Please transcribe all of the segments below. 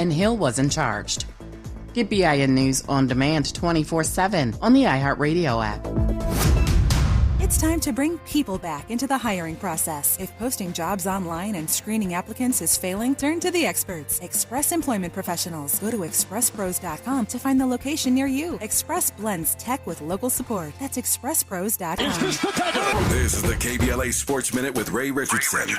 and Hill wasn't charged. Get BIN News on demand 24/7 on the iHeartRadio app. It's time to bring people back into the hiring process. If posting jobs online and screening applicants is failing, turn to the experts, Express Employment Professionals. Go to expresspros.com to find the location near you. Express blends tech with local support. That's expresspros.com. This is the KBLA Sports Minute with Ray Richardson.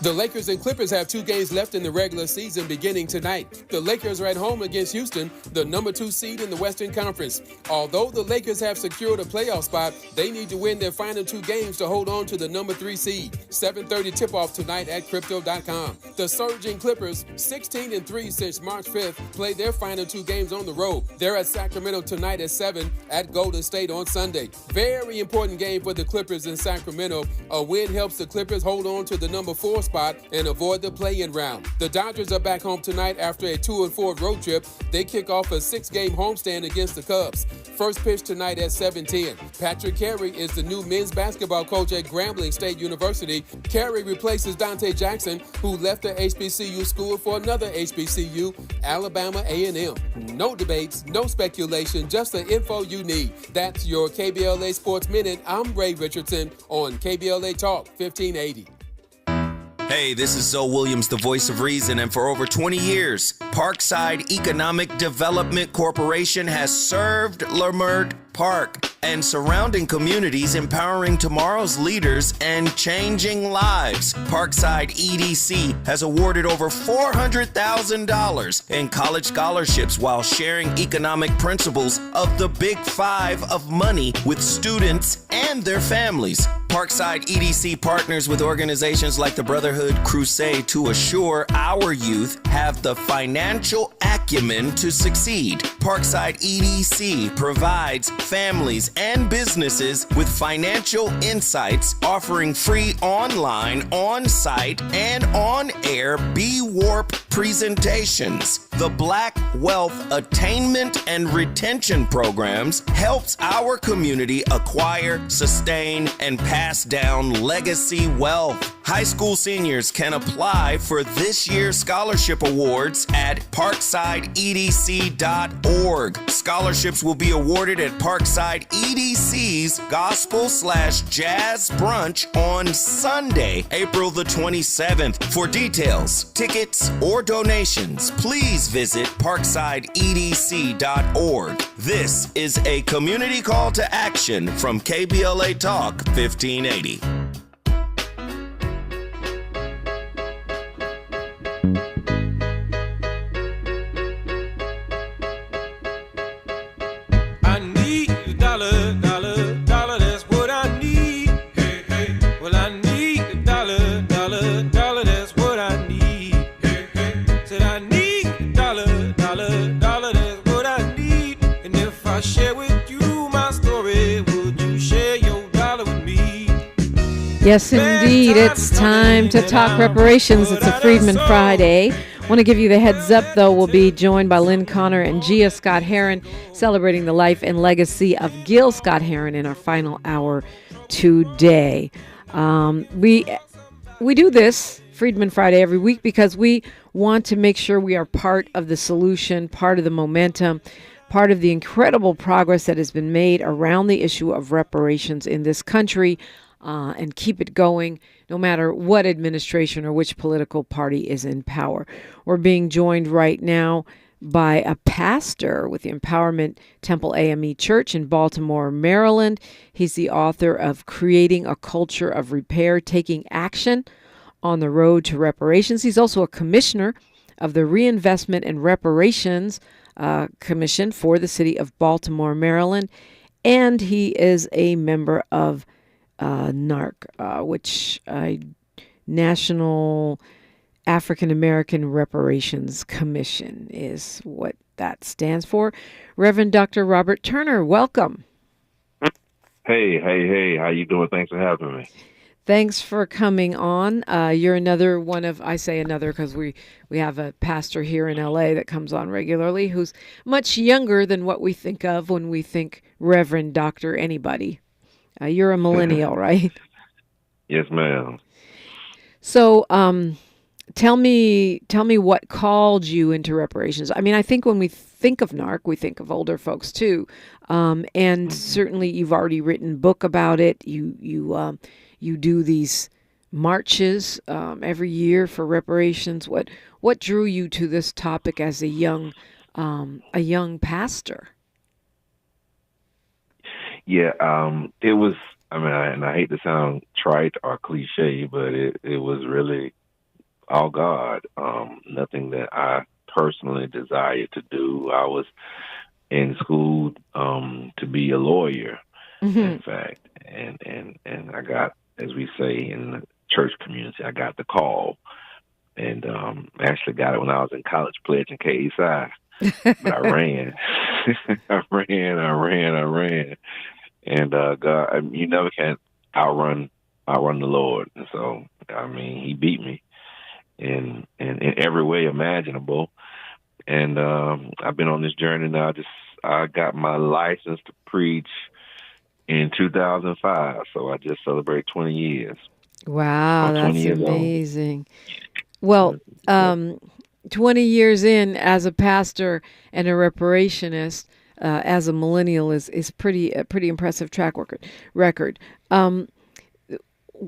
The Lakers and Clippers have 2 games left in the regular season beginning tonight. The Lakers are at home against Houston, the number 2 seed in the Western Conference. Although the Lakers have secured a playoff spot, they need to win their final 2 games to hold on to the number 3 seed. 7:30 tip-off tonight at Crypto.com. The surging Clippers, 16-3 since March 5th, play their final 2 games on the road. They're at Sacramento tonight at 7 at Golden State on Sunday. Very important game for the Clippers in Sacramento. A win helps the Clippers hold on to the number 4 spot and avoid the play-in round. The Dodgers are back home tonight after a 2-4 road trip. They kick off a 6-game homestand against the Cubs. First pitch tonight at 7:10. Patrick Carey is the new men's basketball coach at Grambling State University. Carey replaces Dante Jackson, who left the HBCU school for another HBCU, Alabama A&M. No debates, no speculation, just the info you need. That's your KBLA Sports Minute. I'm Ray Richardson on KBLA Talk 1580. Hey, this is Zoe Williams, the voice of reason, and for over 20 years, Parkside Economic Development Corporation has served Leimert Park and surrounding communities, empowering tomorrow's leaders and changing lives. Parkside EDC has awarded over $400,000 in college scholarships while sharing economic principles of the Big Five of money with students and their families. Parkside EDC partners with organizations like the Brotherhood Crusade to assure our youth have the financial acumen to succeed. Parkside EDC provides families and businesses with financial insights, offering free online, on-site, and on-air B-Warp presentations. The Black Wealth Attainment and Retention Programs helps our community acquire, sustain, and pass down legacy wealth. High school seniors can apply for this year's scholarship awards at parksideedc.org. Scholarships will be awarded at Parkside EDC's Gospel/Jazz Brunch on Sunday, April the 27th. For details, tickets, or donations, please visit parksideedc.org. This is a community call to action from KBLA Talk 1580. Yes, indeed. It's time to talk reparations. It's a Freedman Friday. I want to give you the heads up, though. We'll be joined by Lynn Connor and Gia Scott Heron, celebrating the life and legacy of Gil Scott Heron in our final hour today. We do this, Freedman Friday, every week because we want to make sure we are part of the solution, part of the momentum, part of the incredible progress that has been made around the issue of reparations in this country. And keep it going no matter what administration or which political party is in power. We're being joined right now by a pastor with the Empowerment Temple A.M.E. Church in Baltimore, Maryland. He's the author of Creating a Culture of Repair, Taking Action on the Road to Reparations. He's also a commissioner of the Reinvestment and Reparations Commission for the City of Baltimore, Maryland. And he is a member of NAARC, which National African American Reparations Commission is what that stands for. Reverend Dr. Robert Turner, welcome. Hey, how you doing? Thanks for having me. Thanks for coming on. You're another one of, I say another because we have a pastor here in LA that comes on regularly who's much younger than what we think of when we think Reverend Doctor anybody. You're a millennial, right? Yes, ma'am. So Tell me what called you into reparations. I mean, I think when we think of NAARC, we think of older folks too, and certainly you've already written a book about it. You do these marches every year for reparations. What drew you to this topic as a young pastor? Yeah, it was. I mean, and I hate to sound trite or cliche, but it was really all God. Nothing that I personally desired to do. I was in school to be a lawyer, in fact, and I got, as we say in the church community, I got the call, and actually got it when I was in college pledging KSI. But I ran, I ran. And God, you never can outrun the Lord. And so, I mean, He beat me in every way imaginable. And I've been on this journey now. I got my license to preach in 2005, so I just celebrated 20 years. Wow, that's years amazing. Well, 20 years in as a pastor and a reparationist, as a millennial is a pretty impressive track record.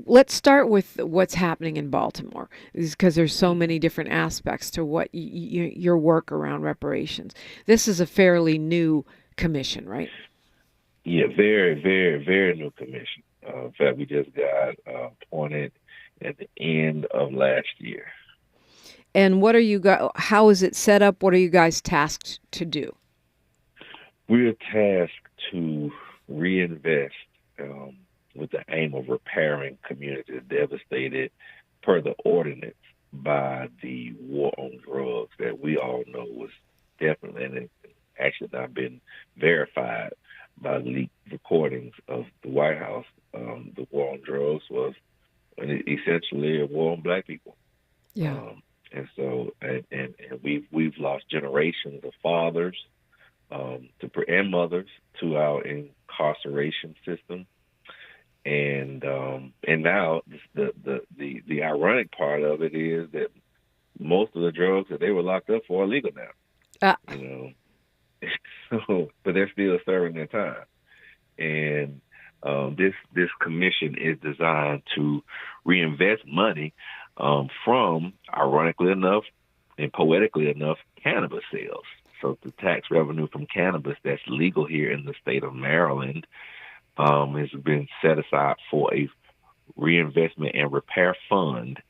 Let's start with what's happening in Baltimore, because there's so many different aspects to what your work around reparations. This is a fairly new commission, right? Yeah, very, very, very new commission. In fact, we just got appointed at the end of last year. And what are you guys? How is it set up? What are you guys tasked to do? We're tasked to reinvest with the aim of repairing communities devastated per the ordinance by the war on drugs that we all know was definitely, and it's actually not been verified by leaked recordings of the White House. The war on drugs was essentially a war on Black people. Yeah. And so, and we've lost generations of fathers and mothers to our incarceration system, and now the ironic part of it is that most of the drugs that they were locked up for are legal now. So, but they're still serving their time, and this commission is designed to reinvest money from, ironically enough and poetically enough, cannabis sales. So the tax revenue from cannabis that's legal here in the state of Maryland has been set aside for a reinvestment and repair fund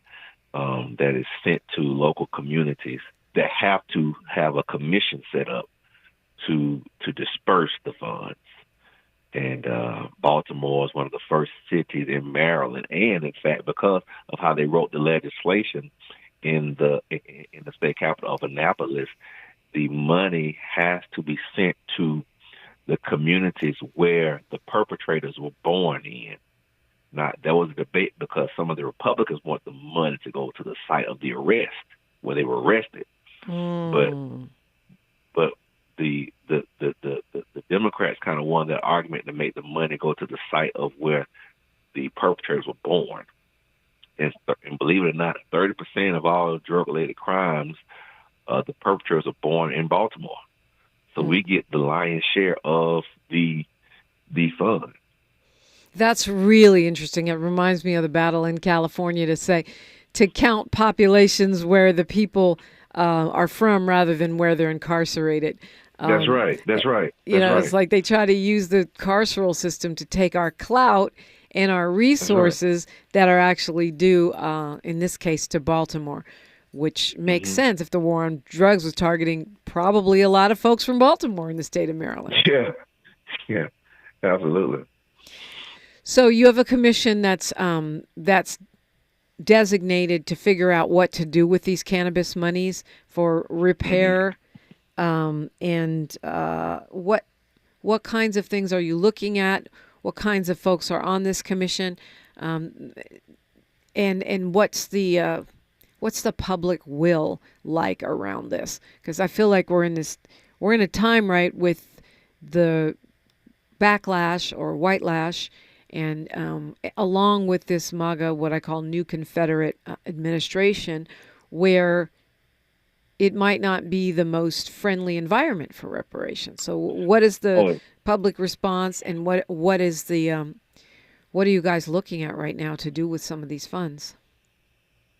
that is sent to local communities that have to have a commission set up to disperse the funds. And Baltimore is one of the first cities in Maryland, and in fact, because of how they wrote the legislation in the state capital of Annapolis, the money has to be sent to the communities where the perpetrators were born in. Now, there was a debate because some of the Republicans want the money to go to the site of the arrest, where they were arrested. But the Democrats kind of won that argument to make the money go to the site of where the perpetrators were born. And believe it or not, 30% of all drug-related crimes, the perpetrators are born in Baltimore. So we get the lion's share of the fund. That's really interesting. It reminds me of the battle in California to count populations where the people are from rather than where they're incarcerated. That's right. It's like they try to use the carceral system to take our clout and our resources that are actually due, in this case, to Baltimore, which makes sense if the war on drugs was targeting probably a lot of folks from Baltimore in the state of Maryland. Yeah, absolutely. So you have a commission that's designated to figure out what to do with these cannabis monies for repair. And what kinds of things are you looking at? What kinds of folks are on this commission? And what's the public will like around this? Because I feel like we're in a time, right, with the backlash or whitelash, and along with this MAGA, what I call new Confederate administration, where it might not be the most friendly environment for reparations. So what is the public response, and what is the what are you guys looking at right now to do with some of these funds?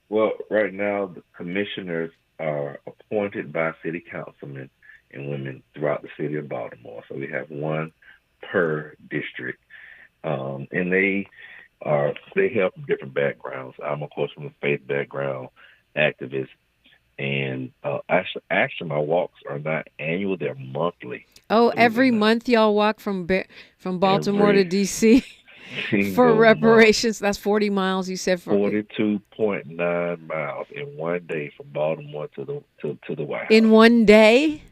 Well, right now the commissioners are appointed by city councilmen and women throughout the city of Baltimore. So we have one per district, and they hail from different backgrounds. I'm of course from a faith background, activist. And actually, my walks are not annual; they're monthly. Oh, every month y'all walk from Baltimore to D.C. for reparations. That's 40 miles. You said 42.9 miles in one day from Baltimore to the White House. In one day.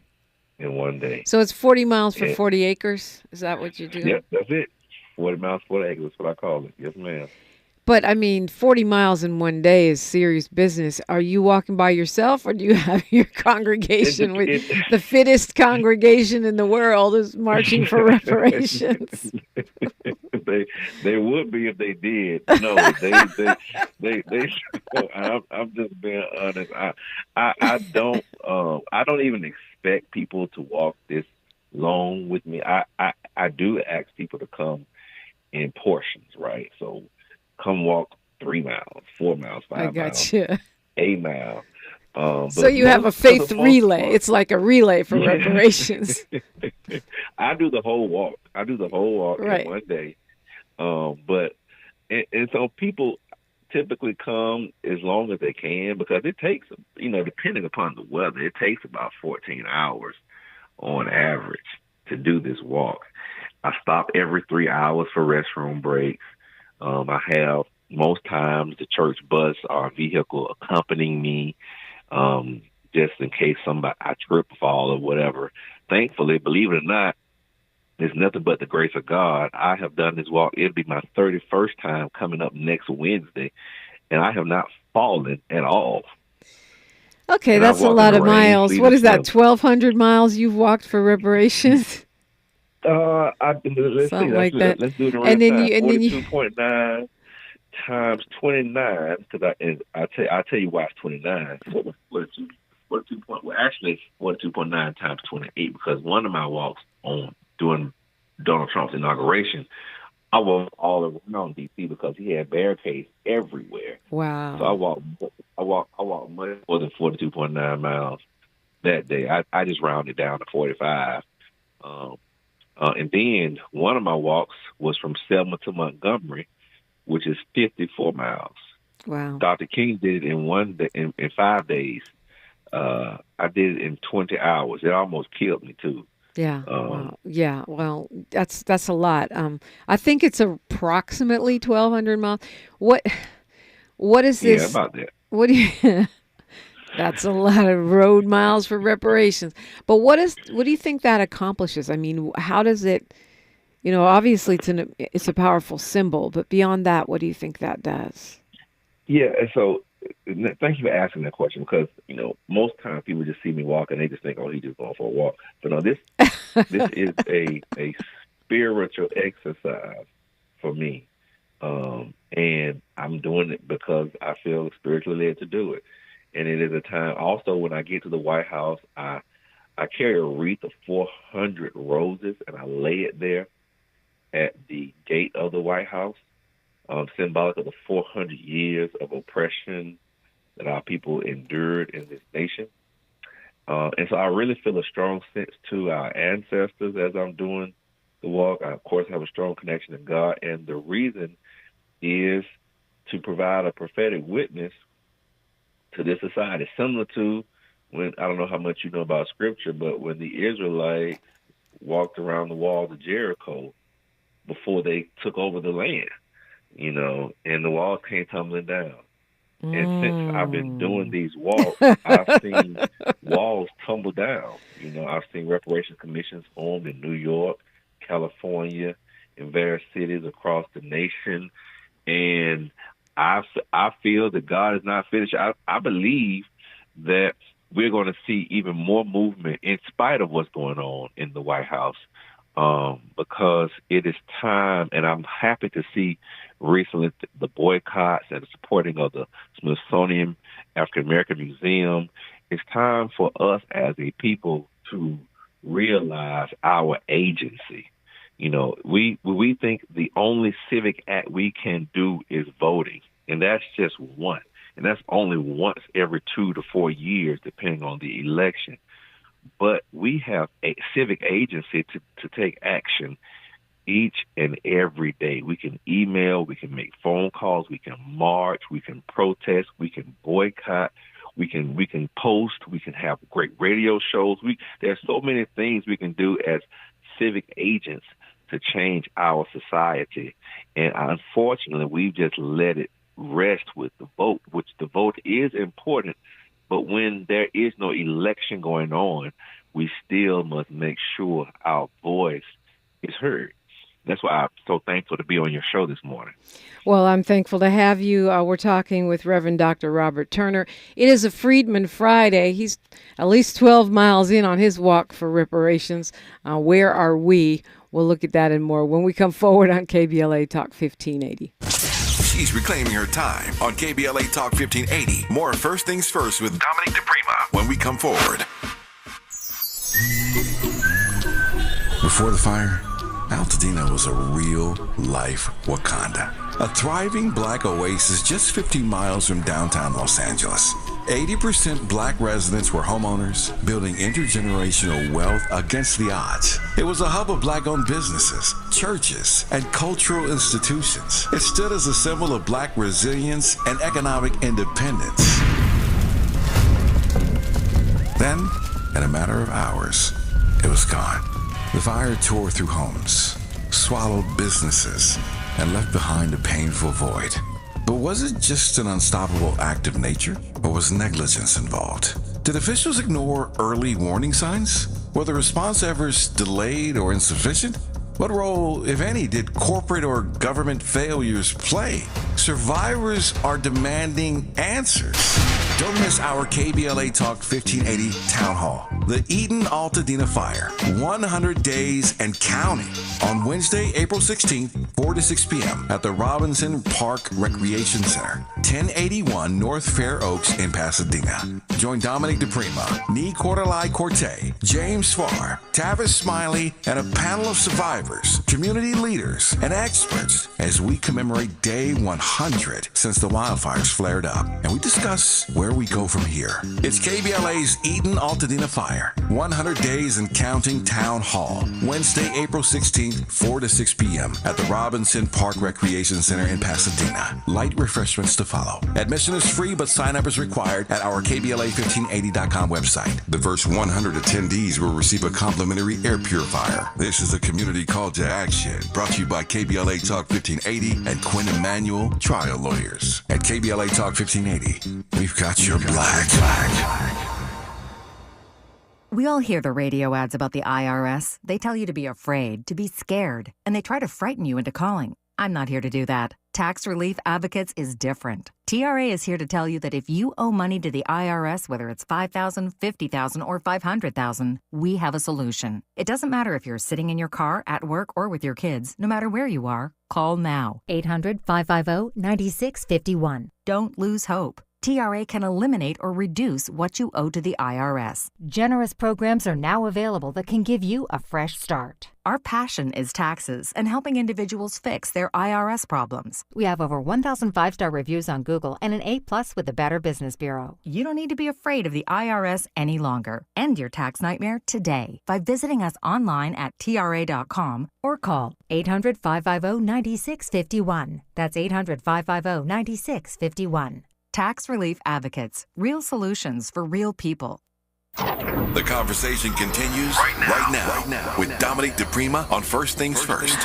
In one day. So it's 40 miles for 40 acres. Is that what you do? Yep, that's it. 40 miles, 40 acres. That's what I call it. Yes, ma'am. But, I mean, 40 miles in one day is serious business. Are you walking by yourself, or do you have your congregation? The fittest congregation in the world is marching for reparations. They would be if they did. No, they I'm just being honest. I don't even expect people to walk this long with me. I do ask people to come in portions, right? So come walk 3 miles, 4 miles, 5 miles. I got you. 8 miles. So you have a faith relay. It's like a relay for reparations. I do the whole walk. Right. In one day. But so people typically come as long as they can, because it takes, depending upon the weather, it takes about 14 hours on average to do this walk. I stop every 3 hours for restroom breaks. I have most times the church bus or vehicle accompanying me, just in case I trip, fall, or whatever. Thankfully, believe it or not, it's nothing but the grace of God. I have done this walk. It'll be my 31st time coming up next Wednesday, and I have not fallen at all. Okay, and that's a lot of miles. What is that, 1,200 miles you've walked for reparations? Let's Something see. Like that. Let's do it in real and then time. You, and 42.9 times 29, because I'll tell you why it's 29. 42 point. Well, actually, it's 42.9 times 28, because one of my walks during Donald Trump's inauguration, I walked all around D.C. because he had barricades everywhere. Wow. So I walked much more than 42.9 miles that day. I just rounded down to 45. And then one of my walks was from Selma to Montgomery, which is 54 miles. Wow. Dr. King did it in 1 day, in 5 days. I did it in 20 hours. It almost killed me too. Yeah. Wow. Yeah. Well, that's a lot. I think it's approximately 1,200 miles. What is this? Yeah, about that. What do you? That's a lot of road miles for reparations. But what do you think that accomplishes? I mean, how does it? Obviously it's a powerful symbol, but beyond that, what do you think that does? Yeah. So thank you for asking that question, because most times people just see me walk and they just think, oh, he's just going for a walk. But no, this is a spiritual exercise for me, and I'm doing it because I feel spiritually led to do it. And it is a time also when I get to the White House, I carry a wreath of 400 roses and I lay it there at the gate of the White House, symbolic of the 400 years of oppression that our people endured in this nation. And so I really feel a strong sense to our ancestors as I'm doing the walk. I, of course, have a strong connection to God. And the reason is to provide a prophetic witness to this society, similar to when, I don't know how much you know about Scripture, but when the Israelites walked around the walls of Jericho before they took over the land, and the walls came tumbling down. And since I've been doing these walks, I've seen walls tumble down. I've seen reparations commissions formed in New York, California, in various cities across the nation. And I feel that God is not finished. I believe that we're going to see even more movement in spite of what's going on in the White House, because it is time, and I'm happy to see recently the boycotts and the supporting of the Smithsonian African American Museum. It's time for us as a people to realize our agency. You know, we think the only civic act we can do is voting, and that's just one. And that's only once every 2 to 4 years, depending on the election. But we have a civic agency to take action each and every day. We can email, we can make phone calls, we can march, we can protest, we can boycott, we can post, we can have great radio shows. There's so many things we can do as civic agents to change our society. And unfortunately, we've just let it rest with the vote, which the vote is important. But when there is no election going on, we still must make sure our voice is heard. That's why I'm so thankful to be on your show this morning. Well, I'm thankful to have you. We're talking with Reverend Dr. Robert Turner. It is a Freedman Friday. He's at least 12 miles in on his walk for reparations. Where are we? We'll look at that and more when we come forward on KBLA Talk 1580. She's reclaiming her time on KBLA Talk 1580. More First Things First with Dominique DiPrima when we come forward. Before the fire, Altadena was a real-life Wakanda. A thriving black oasis just 50 miles from downtown Los Angeles. 80% black residents were homeowners, building intergenerational wealth against the odds. It was a hub of black-owned businesses, churches, and cultural institutions. It stood as a symbol of black resilience and economic independence. Then, in a matter of hours, it was gone. The fire tore through homes, swallowed businesses, and left behind a painful void. But was it just an unstoppable act of nature, or was negligence involved? Did officials ignore early warning signs? Were the response efforts delayed or insufficient? What role, if any, did corporate or government failures play? Survivors are demanding answers. Don't miss our KBLA Talk 1580 Town Hall. The Eden Altadena Fire, 100 days and counting. On Wednesday, April 16th, 4 to 6 p.m. at the Robinson Park Recreation Center, 1081 North Fair Oaks in Pasadena. Join Dominique DiPrima, Nee Cordelai Corte, James Farr, Tavis Smiley, and a panel of survivors, community leaders, and experts as we commemorate Day 100 since the wildfires flared up. And we discuss where we go from here. It's KBLA's Eden Altadena Fire, 100 days and counting Town Hall. Wednesday, April 16th, 4 to 6 p.m. at the Robinson Park Recreation Center in Pasadena. Light refreshments to follow. Admission is free, but sign-up is required at our KBLA1580.com website. The first 100 attendees will receive a complimentary air purifier. This is a community call to action, brought to you by KBLA Talk 1580 and Quinn Emanuel Trial Lawyers. At KBLA Talk 1580, we've got your black. We all hear the radio ads about the IRS. They tell you to be afraid, to be scared, and they try to frighten you into calling. I'm not here to do that. Tax Relief Advocates is different. TRA is here to tell you that if you owe money to the IRS, whether it's $5,000, $50,000, or $500,000, we have a solution. It doesn't matter if you're sitting in your car, at work, or with your kids. No matter where you are, call now. 800-550-9651. Don't lose hope. TRA can eliminate or reduce what you owe to the IRS. Generous programs are now available that can give you a fresh start. Our passion is taxes and helping individuals fix their IRS problems. We have over 1,000 5-star reviews on Google and an A+ with the Better Business Bureau. You don't need to be afraid of the IRS any longer. End your tax nightmare today by visiting us online at TRA.com or call 800-550-9651. That's 800-550-9651. Tax Relief Advocates. Real solutions for real people. The conversation continues right now with Dominique DiPrima on First Things First.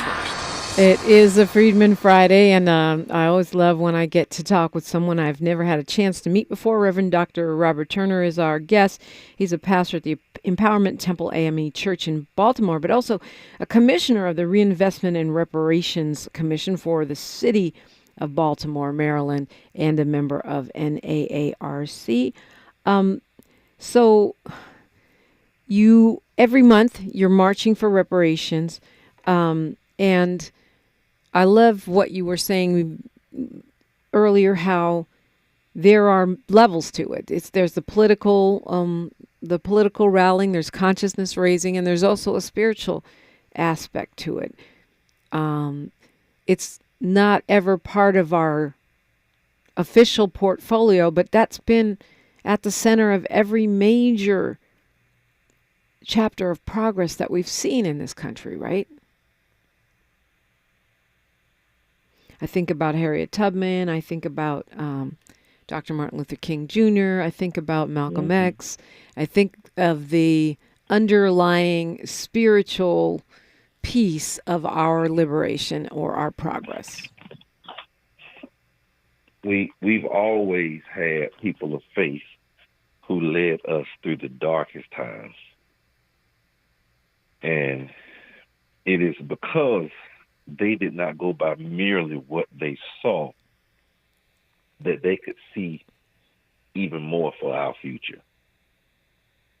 It is a Freedman Friday, and I always love when I get to talk with someone I've never had a chance to meet before. Reverend Dr. Robert Turner is our guest. He's a pastor at the Empowerment Temple A.M.E. Church in Baltimore, but also a commissioner of the Reinvestment and Reparations Commission for the City of Baltimore, Maryland, and a member of NAARC. So you, every month, you're marching for reparations, and I love what you were saying earlier, how there are levels to it. There's the political rallying, there's consciousness raising, and there's also a spiritual aspect to it. It's not ever part of our official portfolio, but that's been at the center of every major chapter of progress that we've seen in this country, right? I think about Harriet Tubman. I think about Dr. Martin Luther King Jr. I think about Malcolm X. I think of the underlying spiritual piece of our liberation or our progress. We've always had people of faith who led us through the darkest times. And it is because they did not go by merely what they saw that they could see even more for our future.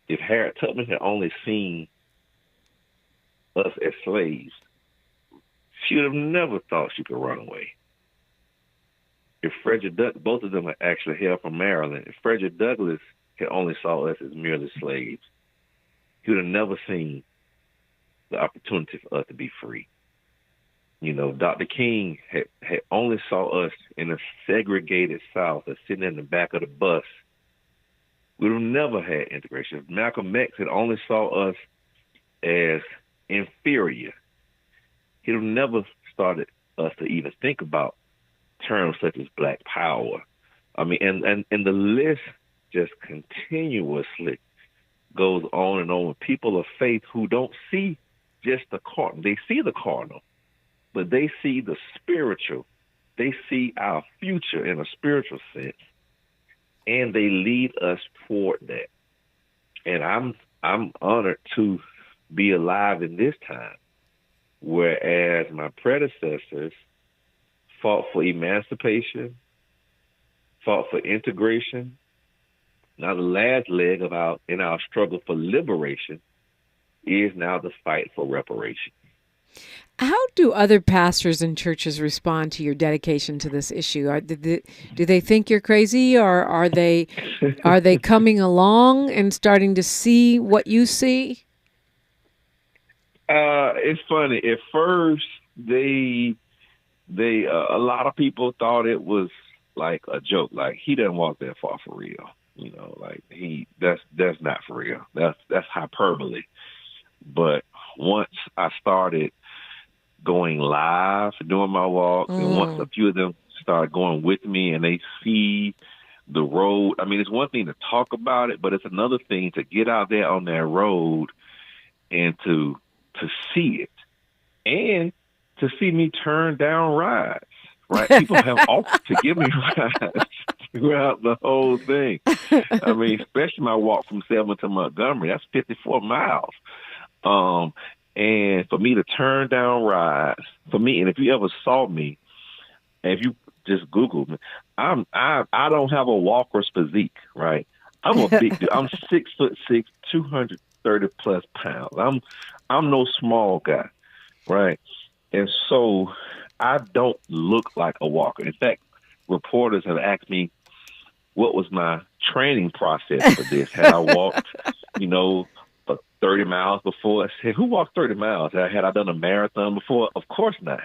If Harriet Tubman had only seen us as slaves, she would have never thought she could run away. If Frederick Douglass, both of them are actually hail from Maryland, if Frederick Douglass had only saw us as merely slaves, he would have never seen the opportunity for us to be free. You know, Dr. King had only saw us in a segregated South, or sitting in the back of the bus. We would have never had integration. If Malcolm X had only saw us as inferior, he would have never started us to even think about terms such as Black Power. I mean, and the list just continuously goes on and on with people of faith who don't see just the cardinal. They see the cardinal, but they see the spiritual. They see our future in a spiritual sense, and they lead us toward that. And I'm honored to be alive in this time, whereas my predecessors fought for emancipation, fought for integration. Now the last leg of our struggle for liberation is now the fight for reparations. How do other pastors and churches respond to your dedication to this issue? Do they think you're crazy, or are they coming along and starting to see what you see? It's funny. At first, they a lot of people thought it was like a joke. Like, he doesn't walk that far for real. You know, like that's not for real. That's hyperbole. But once I started going live doing my walk, and once a few of them start going with me and they see the road, I mean, it's one thing to talk about it, but it's another thing to get out there on that road and to see it, and to see me turn down rides, right? People have offered to give me rides throughout the whole thing. I mean, especially my walk from Selma to Montgomery, that's 54 miles. And for me to turn down rides, for me, and if you ever saw me, and if you just Google me, I don't have a walker's physique, right? I'm a big dude. I'm 6'6", 230 plus pounds. I'm no small guy, right? And so I don't look like a walker. In fact, reporters have asked me what was my training process for this. Had I walked, for 30 miles before? I said, who walked 30 miles? Had I done a marathon before? Of course not.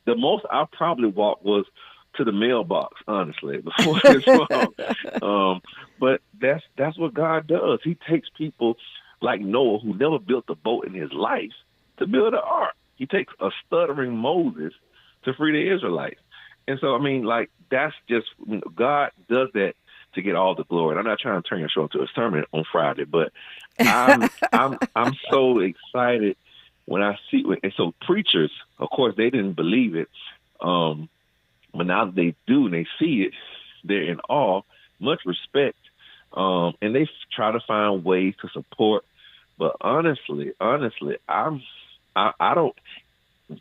The most I probably walked was to the mailbox, honestly, before this walk. But that's what God does. He takes people like Noah, who never built a boat in his life, to build an ark. He takes a stuttering Moses to free the Israelites. And so, I mean, like, that's just, God does that to get all the glory. And I'm not trying to turn your show into a sermon on Friday, but I'm so excited when I see it. And so preachers, of course, they didn't believe it. But now that they do and they see it, they're in awe, much respect. And they try to find ways to support. But honestly, I don't,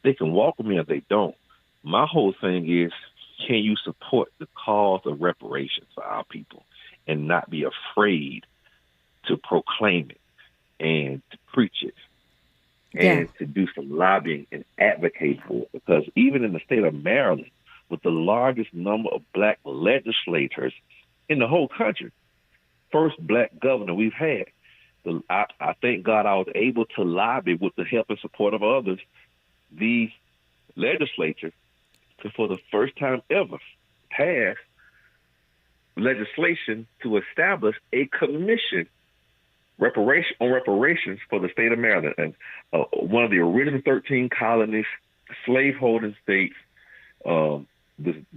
they can walk with me or they don't. My whole thing is, can you support the cause of reparations for our people and not be afraid to proclaim it and to preach it and to do some lobbying and advocate for it? Because even in the state of Maryland, with the largest number of black legislators in the whole country. First black governor we've had. I thank God I was able to lobby with the help and support of others, the legislature, to, for the first time ever, pass legislation to establish a commission on reparations for the state of Maryland, and one of the original 13 colonies, slaveholding states, the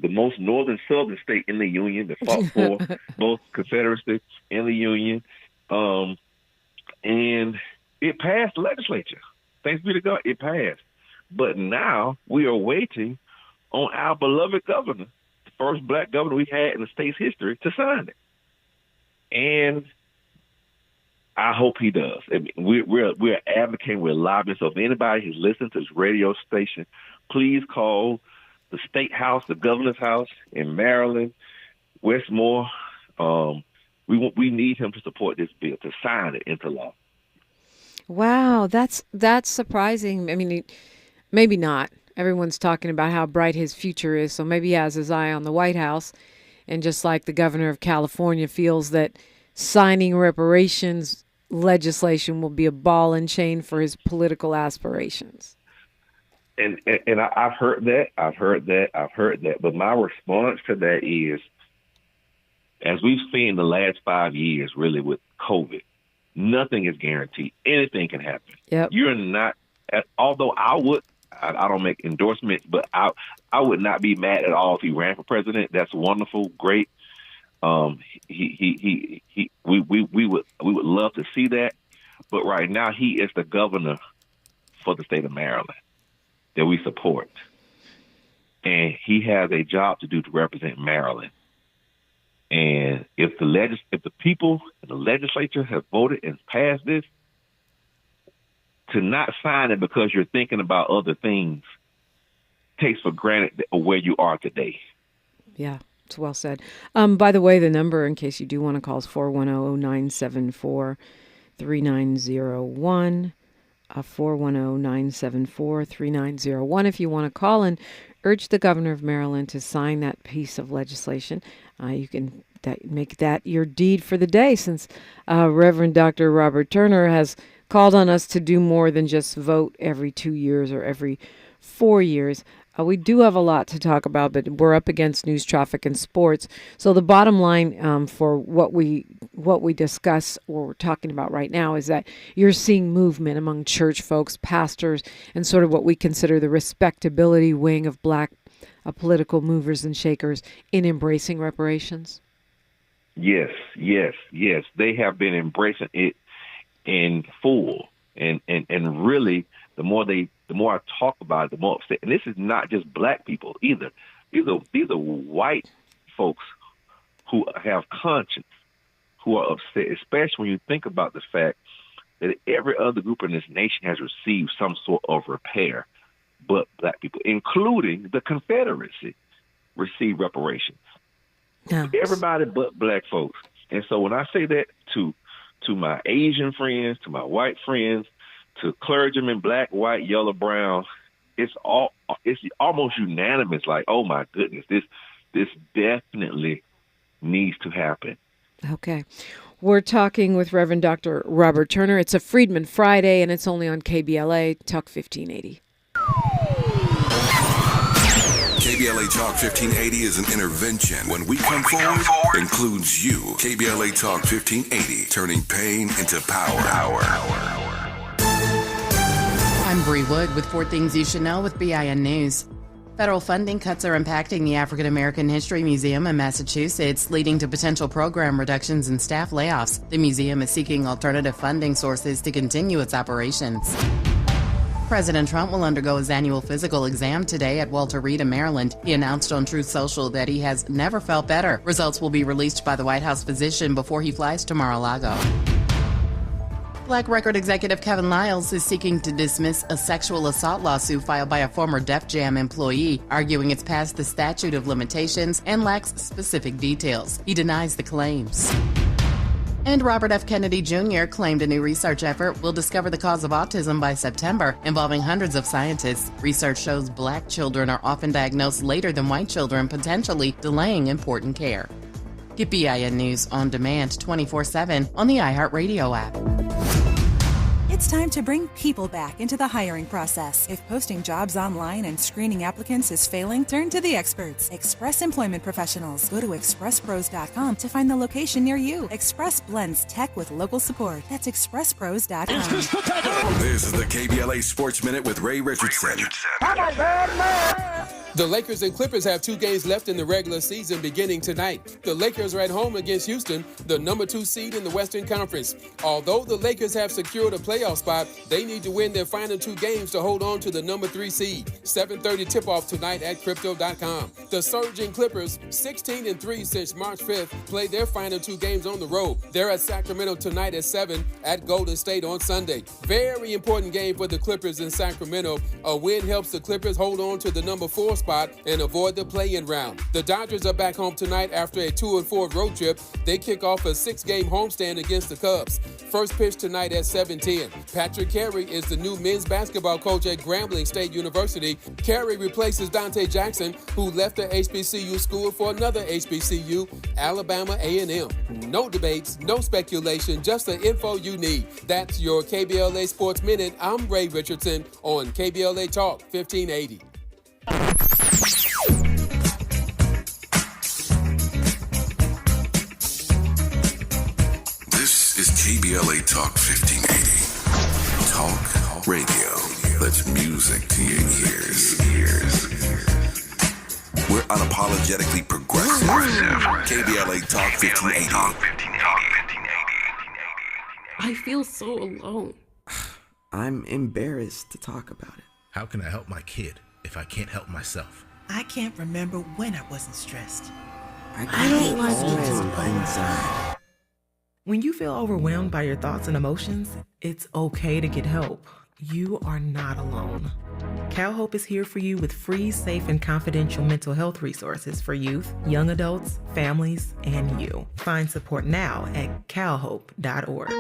most northern southern state in the Union that fought for both Confederacy and the Union. And it passed the legislature. Thanks be to God, it passed. But now we are waiting on our beloved governor, the first black governor we had in the state's history, to sign it. And I hope he does. I mean, we're advocating, we're lobbying. So if anybody who's listening to this radio station, please call the State House, the Governor's House in Maryland, Westmore. We need him to support this bill, to sign it into law. Wow, that's surprising. I mean, maybe not. Everyone's talking about how bright his future is, so maybe he has his eye on the White House. And just like the governor of California feels that signing reparations legislation will be a ball and chain for his political aspirations. And I've heard that. But my response to that is, as we've seen the last 5 years, really with COVID, nothing is guaranteed. Anything can happen. Yep. You're not, although I don't make endorsements, but I would not be mad at all if he ran for president. That's wonderful, great. We would love to see that, but right now he is the governor for the state of Maryland that we support, and he has a job to do to represent Maryland. And if the people in the legislature have voted and passed this, to not sign it because you're thinking about other things takes for granted where you are today. Yeah. It's well said. By the way, the number, in case you do want to call, is 410-974-3901. 410-974-3901. If you want to call and urge the governor of Maryland to sign that piece of legislation, you can make that your deed for the day, since Reverend Dr. Robert Turner has called on us to do more than just vote every 2 years or every 4 years. We do have a lot to talk about, but we're up against news, traffic, and sports. So the bottom line for what we discuss or we're talking about right now is that you're seeing movement among church folks, pastors, and sort of what we consider the respectability wing of black political movers and shakers in embracing reparations. Yes. They have been embracing it in full, and really, the more I talk about it, the more upset. And this is not just black people either. These are white folks who have conscience, who are upset, especially when you think about the fact that every other group in this nation has received some sort of repair, but black people, including the Confederacy, received reparations. Yeah. Everybody but black folks. And so when I say that to my Asian friends, to my white friends, to clergymen, black, white, yellow, brown, it's almost unanimous. Like, oh my goodness, this definitely needs to happen. Okay. We're talking with Reverend Dr. Robert Turner. It's a Freedman Friday, and it's only on KBLA Talk 1580. KBLA Talk 1580 is an intervention. When we come forward, includes you. KBLA Talk 1580, turning pain into power. I'm Bree Wood with 4 Things You Should Know with BIN News. Federal funding cuts are impacting the African American History Museum in Massachusetts, leading to potential program reductions and staff layoffs. The museum is seeking alternative funding sources to continue its operations. President Trump will undergo his annual physical exam today at Walter Reed in Maryland. He announced on Truth Social that he has never felt better. Results will be released by the White House physician before he flies to Mar-a-Lago. Black record executive Kevin Liles is seeking to dismiss a sexual assault lawsuit filed by a former Def Jam employee, arguing it's past the statute of limitations and lacks specific details. He denies the claims. And Robert F. Kennedy Jr. claimed a new research effort will discover the cause of autism by September, involving hundreds of scientists. Research shows black children are often diagnosed later than white children, potentially delaying important care. Get BIN News on demand 24/7 on the iHeartRadio app. It's time to bring people back into the hiring process. If posting jobs online and screening applicants is failing, turn to the experts, Express Employment Professionals. Go to expresspros.com to find the location near you. Express blends tech with local support. That's expresspros.com. This is the KBLA Sports Minute with Ray Richardson. The Lakers and Clippers have 2 games left in the regular season beginning tonight. The Lakers are at home against Houston, the number 2 seed in the Western Conference. Although the Lakers have secured a playoff spot, they need to win their final 2 games to hold on to the number 3 seed. 7:30 tip-off tonight at Crypto.com. The surging Clippers, 16-3 since March 5th, play their final 2 games on the road. They're at Sacramento tonight at 7 at Golden State on Sunday. Very important game for the Clippers in Sacramento. A win helps the Clippers hold on to the number 4 spot and avoid the play-in round. The Dodgers are back home tonight after a 2-4 road trip. They kick off a 6-game homestand against the Cubs. First pitch tonight at 7:10. Patrick Carey is the new men's basketball coach at Grambling State University. Carey replaces Dante Jackson, who left the HBCU school for another HBCU, Alabama A&M. No debates, no speculation, just the info you need. That's your KBLA Sports Minute. I'm Ray Richardson on KBLA Talk 1580. This is KBLA Talk 1580. Talk radio. That's music to your ears. We're unapologetically progressive. KBLA Talk 1580. I feel so alone. I'm embarrassed to talk about it. How can I help my kid if I can't help myself? I can't remember when I wasn't stressed. I don't like anxiety. When you feel overwhelmed by your thoughts and emotions, it's okay to get help. You are not alone. CalHope is here for you with free, safe, and confidential mental health resources for youth, young adults, families, and you. Find support now at calhope.org.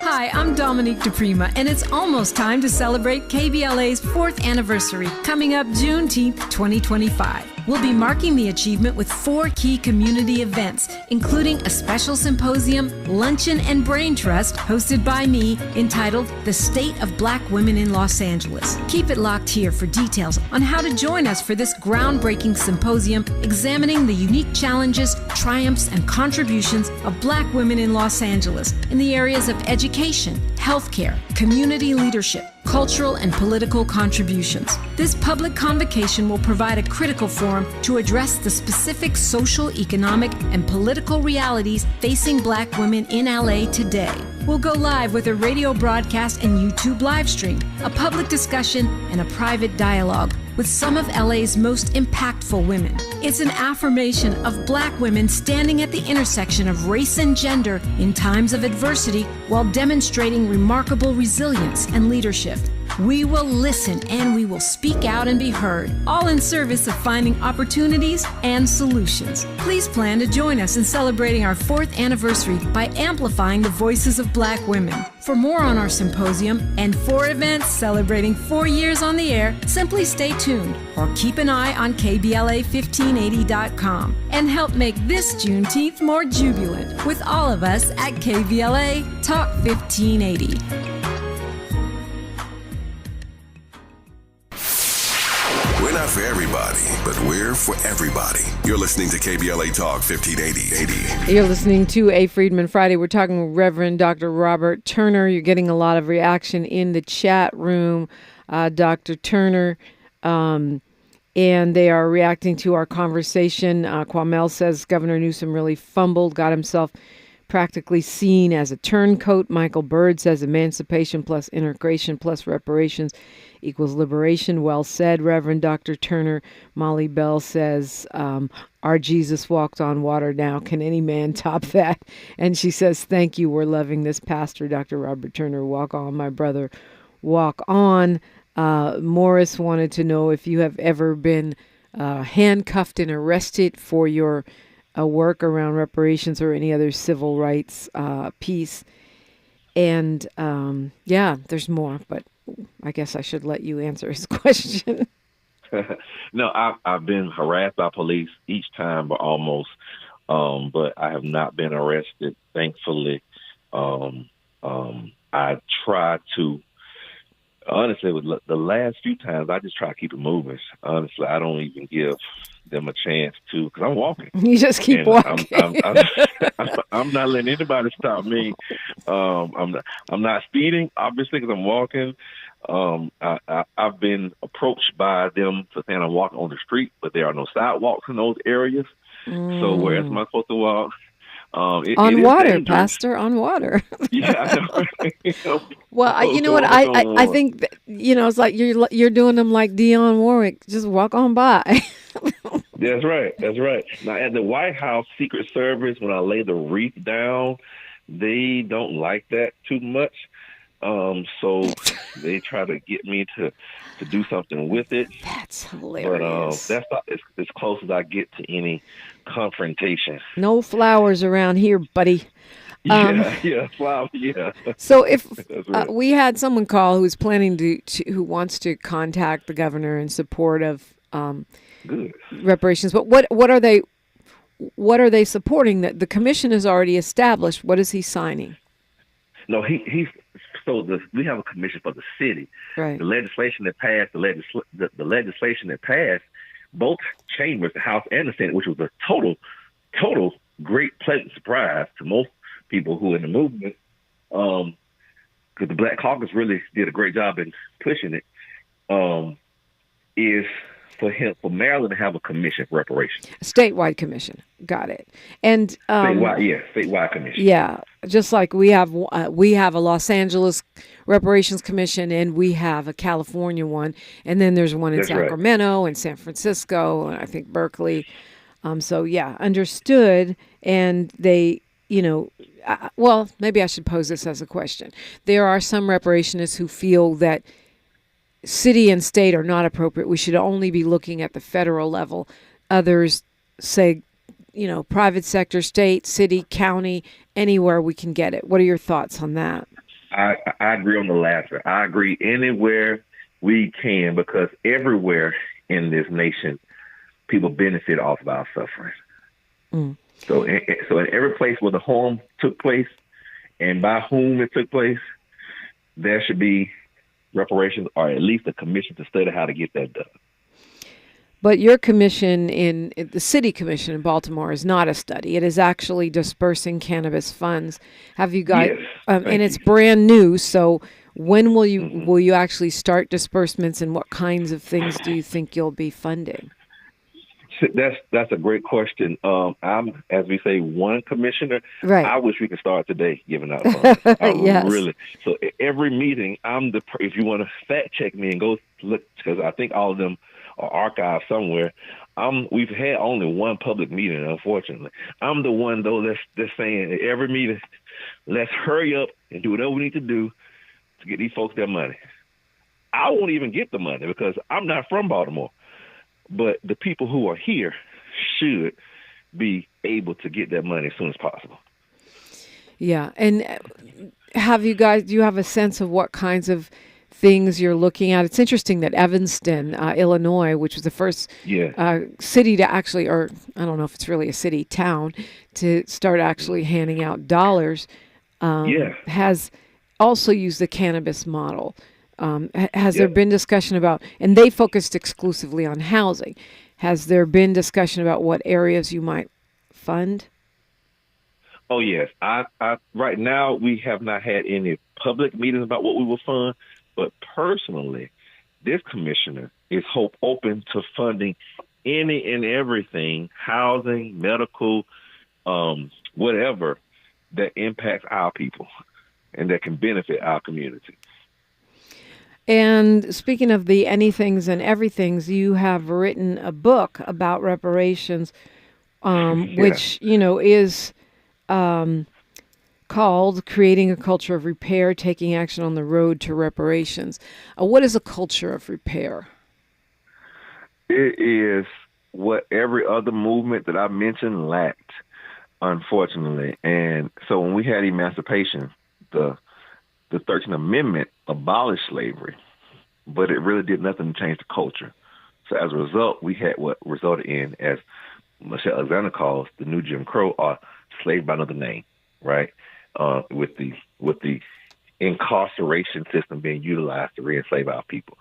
Hi, I'm Dominique DiPrima, and it's almost time to celebrate KBLA's 4th anniversary, coming up Juneteenth 2025. We'll be marking the achievement with 4 key community events, including a special symposium, luncheon, and brain trust hosted by me entitled The State of Black Women in Los Angeles. Keep it locked here for details on how to join us for this groundbreaking symposium examining the unique challenges, triumphs, and contributions of Black women in Los Angeles in the areas of education, healthcare, community leadership, cultural and political contributions. This public convocation will provide a critical forum to address the specific social, economic, and political realities facing Black women in LA today. We'll go live with a radio broadcast and YouTube live stream, a public discussion, and a private dialogue with some of LA's most impactful women. It's an affirmation of Black women standing at the intersection of race and gender in times of adversity while demonstrating remarkable resilience and leadership. We will listen and we will speak out and be heard, all in service of finding opportunities and solutions. Please plan to join us in celebrating our 4th anniversary by amplifying the voices of Black women. For more on our symposium and 4 events celebrating 4 years on the air, simply stay tuned or keep an eye on KBLA1580.com and help make this Juneteenth more jubilant with all of us at KBLA Talk 1580. We're not for everybody, but we're for everybody. You're listening to KBLA Talk 1580. You're listening to A Friedman Friday. We're talking with Reverend Dr. Robert Turner. You're getting a lot of reaction in the chat room, Dr. Turner, and they are reacting to our conversation. Kwamel says Governor Newsom really fumbled, got himself practically seen as a turncoat. Michael Bird says emancipation plus integration plus reparations equals liberation. Well said, Reverend Dr. Turner. Molly Bell says, our Jesus walked on water now. Can any man top that? And she says, thank you. We're loving this pastor, Dr. Robert Turner. Walk on, my brother. Walk on. Morris wanted to know if you have ever been handcuffed and arrested for your work around reparations or any other civil rights piece. And yeah, there's more, but I guess I should let you answer his question. No, I've been harassed by police each time, but almost but I have not been arrested, thankfully. I try to, honestly, with the last few times, I just try to keep it moving. Honestly, I don't even give them a chance to, because I'm walking. You just keep walking. I'm not letting anybody stop me. I'm not speeding, obviously, because I'm walking. I've been approached by them for saying I'm walking on the street, but there are no sidewalks in those areas. So where am I supposed to walk? On water, dangerous. Pastor, on water. Yeah. Well, you know what? I think that, it's like you're doing them like Dionne Warwick. Just walk on by. That's right. Now, at the White House Secret Service, when I lay the wreath down, they don't like that too much. So they try to get me to do something with it. That's hilarious. But that's as close as I get to any confrontation. No flowers around here, buddy. Flowers. Yeah. So if we had someone call who's planning who wants to contact the governor in support of reparations, but what are they supporting? That the commission is already established. What is he signing? No, we have a commission for the city. Right. The legislation that passed, the legislation that passed, both chambers, the House and the Senate, which was a total great pleasant surprise to most people who are in the movement, because the Black Caucus really did a great job in pushing it, is for Maryland to have a commission for reparations. A statewide commission. Got it. And statewide commission. Yeah, just like we have a Los Angeles Reparations Commission, and we have a California one, and then there's one in Sacramento and San Francisco, and I think Berkeley. So yeah, understood. And they, well, maybe I should pose this as a question. There are some reparationists who feel that city and state are not appropriate. We should only be looking at the federal level. Others say, private sector, state, city, county, anywhere we can get it. What are your thoughts on that? I agree on the latter. I agree anywhere we can, because everywhere in this nation, people benefit off of our suffering. Mm. So in every place where the harm took place and by whom it took place, there should be reparations, or at least a commission to study how to get that done. But your commission in the city commission in Baltimore is not a study. It is actually dispersing cannabis funds. Have you guys? Yes, and it's brand new. So when will you actually start disbursements, and what kinds of things do you think you'll be funding? That's a great question. I'm, as we say, one commissioner. Right. I wish we could start today giving out funds. Yes. Really. So every meeting, if you want to fact check me and go look, because I think all of them are archived somewhere. We've had only one public meeting, unfortunately. I'm the one, though, that's saying at every meeting, let's hurry up and do whatever we need to do to get these folks their money. I won't even get the money because I'm not from Baltimore. But the people who are here should be able to get that money as soon as possible. Yeah. And do you have a sense of what kinds of things you're looking at? It's interesting that Evanston, Illinois, which was the first city to actually, or I don't know if it's really a city, town, to start actually handing out dollars, has also used the cannabis model. Has there been discussion about, and they focused exclusively on housing, has there been discussion about what areas you might fund? Oh, yes. I right now, we have not had any public meetings about what we will fund, but personally, this commissioner is open to funding any and everything, housing, medical, whatever, that impacts our people and that can benefit our community. And speaking of the anythings and everythings, you have written a book about reparations, which, is called Creating a Culture of Repair, Taking Action on the Road to Reparations. What is a culture of repair? It is what every other movement that I mentioned lacked, unfortunately. And so when we had emancipation, the 13th Amendment abolished slavery, but it really did nothing to change the culture. So as a result, we had what resulted in as Michelle Alexander calls the new Jim Crow, are slave by another name, right? With the incarceration system being utilized to re-enslave our people.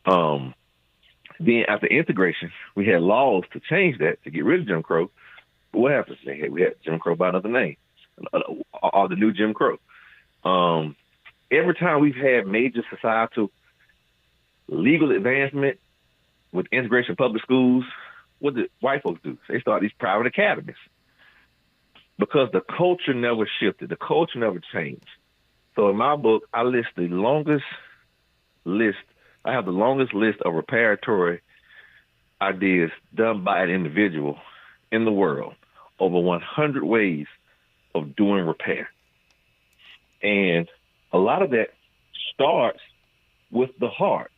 Then after integration, we had laws to change that, to get rid of Jim Crow. But what happened? We had Jim Crow by another name, or the new Jim Crow. Every time we've had major societal legal advancement with integration of public schools, what did white folks do? They start these private academies because the culture never shifted. The culture never changed. So in my book, I list the longest list. I have the longest list of reparatory ideas done by an individual in the world, over 100 ways of doing repair. And a lot of that starts with the heart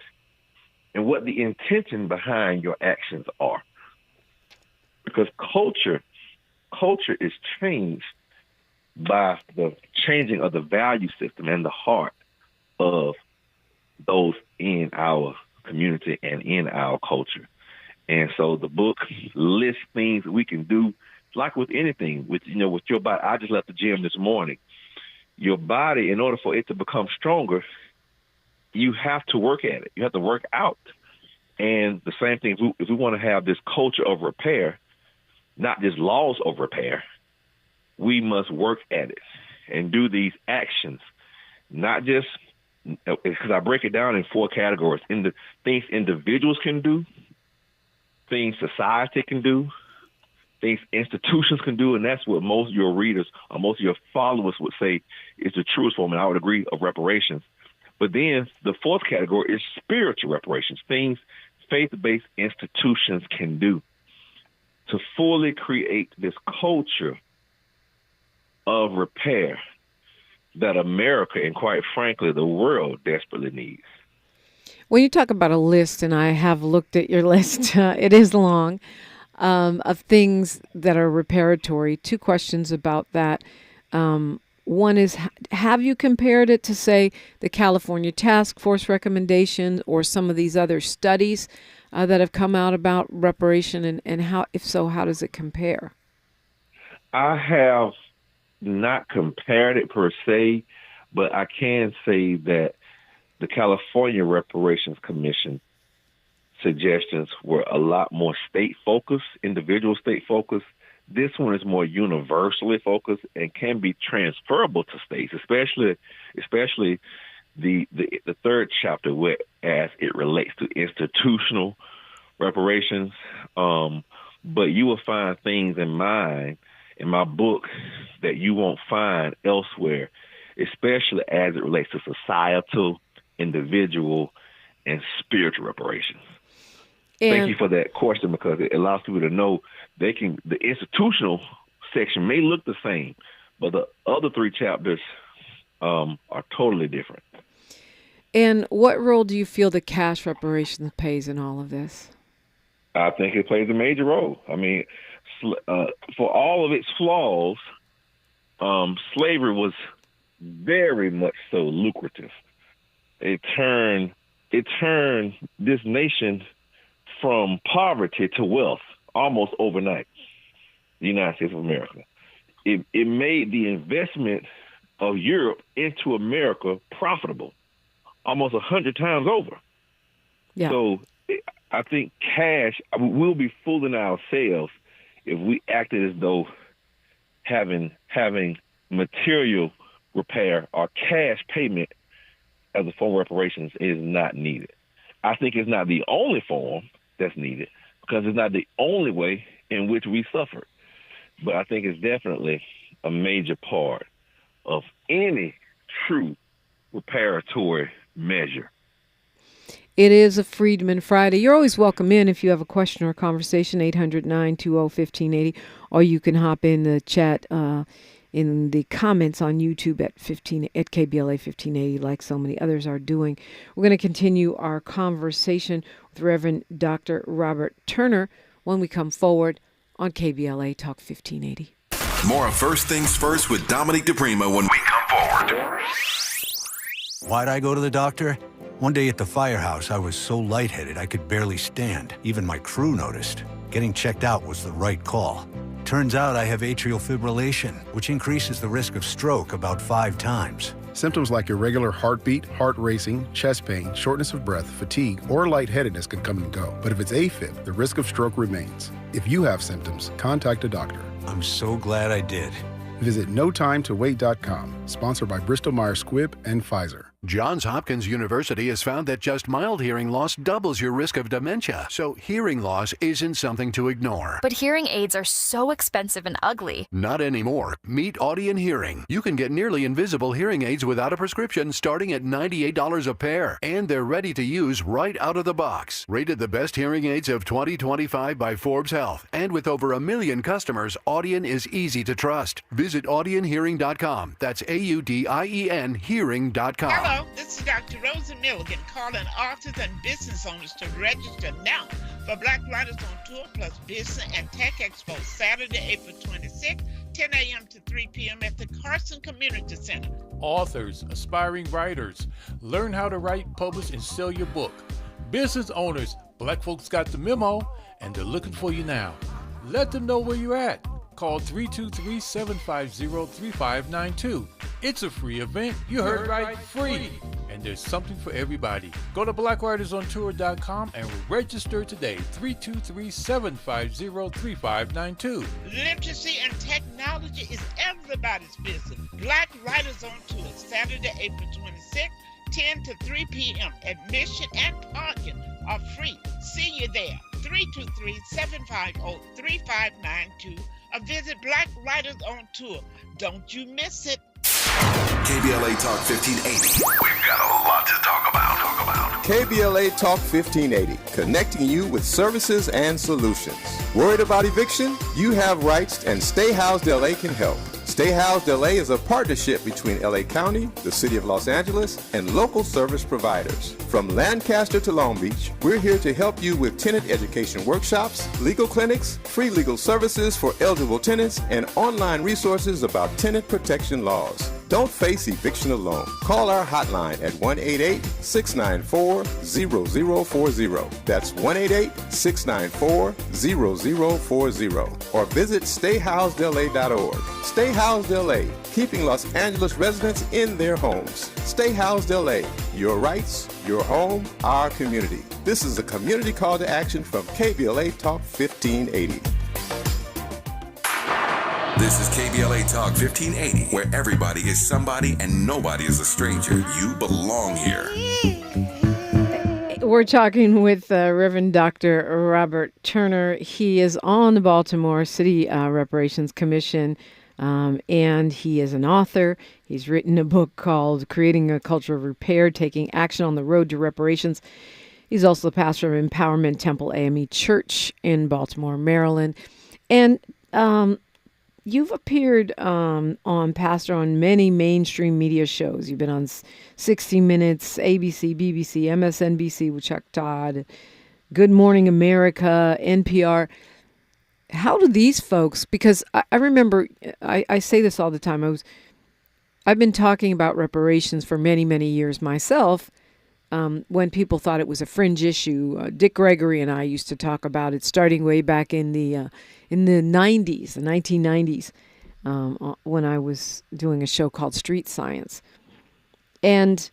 and what the intention behind your actions are. Because culture is changed by the changing of the value system and the heart of those in our community and in our culture. And so the book lists things that we can do, like with anything, with your body. I just left the gym this morning. Your body, in order for it to become stronger, you have to work at it. You have to work out. And the same thing, if we want to have this culture of repair, not just laws of repair, we must work at it and do these actions, not just, because I break it down in 4 categories. In the things individuals can do, things society can do, things institutions can do, and that's what most of your readers or most of your followers would say is the truest form, and I would agree, of reparations. But then the 4th category is spiritual reparations, things faith-based institutions can do to fully create this culture of repair that America and, quite frankly, the world desperately needs. When you talk about a list, and I have looked at your list, it is long, of things that are reparatory. 2 questions about that. One is, have you compared it to, say, the California Task Force recommendations or some of these other studies that have come out about reparation, and how, if so, how does it compare? I have not compared it per se, but I can say that the California Reparations Commission suggestions were a lot more state-focused, individual state-focused. This one is more universally focused and can be transferable to states, especially the 3rd chapter, where as it relates to institutional reparations. But you will find things in my book that you won't find elsewhere, especially as it relates to societal, individual, and spiritual reparations. Thank you for that question, because it allows people to know the institutional section may look the same, but the other 3 chapters are totally different. And what role do you feel the cash reparations plays in all of this? I think it plays a major role. I mean, for all of its flaws, slavery was very much so lucrative. It turned this nation from poverty to wealth almost overnight, the United States of America. It made the investment of Europe into America profitable almost 100 times over. Yeah. So I think cash, we'll be fooling ourselves if we acted as though having material repair or cash payment as a form of reparations is not needed. I think it's not the only form that's needed, because it's not the only way in which we suffer. But I think it's definitely a major part of any true reparatory measure. It is a Freedman Friday. You're always welcome in if you have a question or a conversation, 800-920-1580, or you can hop in the chat in the comments on YouTube at KBLA 1580, like so many others are doing. We're going to continue our conversation with Reverend Dr. Robert Turner when we come forward on KBLA Talk 1580. More of First Things First with Dominique DiPrima when we come forward. Why'd I go to the doctor? One day at the firehouse, I was so lightheaded I could barely stand. Even my crew noticed. getting checked out was the right call. Turns out I have atrial fibrillation, which increases the risk of stroke about 5 times. Symptoms like irregular heartbeat, heart racing, chest pain, shortness of breath, fatigue, or lightheadedness can come and go. But if it's AFib, the risk of stroke remains. If you have symptoms, contact a doctor. I'm so glad I did. Visit notimetowait.com, sponsored by Bristol-Myers Squibb and Pfizer. Johns Hopkins University has found that just mild hearing loss doubles your risk of dementia, so hearing loss isn't something to ignore. But hearing aids are so expensive and ugly. Not anymore. Meet Audion Hearing. You can get nearly invisible hearing aids without a prescription starting at $98 a pair, and they're ready to use right out of the box. Rated the best hearing aids of 2025 by Forbes Health, and with over 1 million customers, Audion is easy to trust. Visit audionhearing.com. That's AUDIEN hearing.com. Hello, this is Dr. Rosa Milligan calling authors and business owners to register now for Black Writers on Tour plus Business and Tech Expo Saturday, April 26th, 10 a.m. to 3 p.m. at the Carson Community Center. Authors, aspiring writers, learn how to write, publish, and sell your book. Business owners, Black folks got the memo, and they're looking for you now. Let them know where you're at. Call 323-750-3592. It's a free event. You heard right, free. And there's something for everybody. Go to blackwritersontour.com and register today. 323-750-3592. Literacy and technology is everybody's business. Black Writers on Tour, Saturday, April 26th, 10 to 3 p.m. Admission and parking are free. See you there. 323-750-3592. Or visit Black Writers on Tour. Don't you miss it. KBLA Talk 1580. We've got a lot to talk about. KBLA Talk 1580, connecting you with services and solutions. Worried about eviction? You have rights, and Stay Housed LA can help. Stay Housed LA is a partnership between LA County, the City of Los Angeles, and local service providers. From Lancaster to Long Beach, we're here to help you with tenant education workshops, legal clinics, free legal services for eligible tenants, and online resources about tenant protection laws. Don't face eviction alone. Call our hotline at 1-888-694-0040. That's 1-888-694-0040. Or visit stayhousedla.org. Stay Housed LA, keeping Los Angeles residents in their homes. Stay Housed LA, your rights, your home, our community. This is a community call to action from KBLA Talk 1580. This is KBLA Talk 1580, where everybody is somebody and nobody is a stranger. You belong here. We're talking with Reverend Dr. Robert Turner. He is on the Baltimore City Reparations Commission, and he is an author. He's written a book called Creating a Culture of Repair, Taking Action on the Road to Reparations. He's also the pastor of Empowerment Temple A.M.E. Church in Baltimore, Maryland. And you've appeared on many mainstream media shows. You've been on 60 Minutes, ABC, BBC, MSNBC with Chuck Todd, Good Morning America, NPR. How do these folks, because I remember, I say this all the time, I've been talking about reparations for many, many years myself, when people thought it was a fringe issue. Dick Gregory and I used to talk about it starting way back in the 90s, the 1990s, when I was doing a show called Street Science. And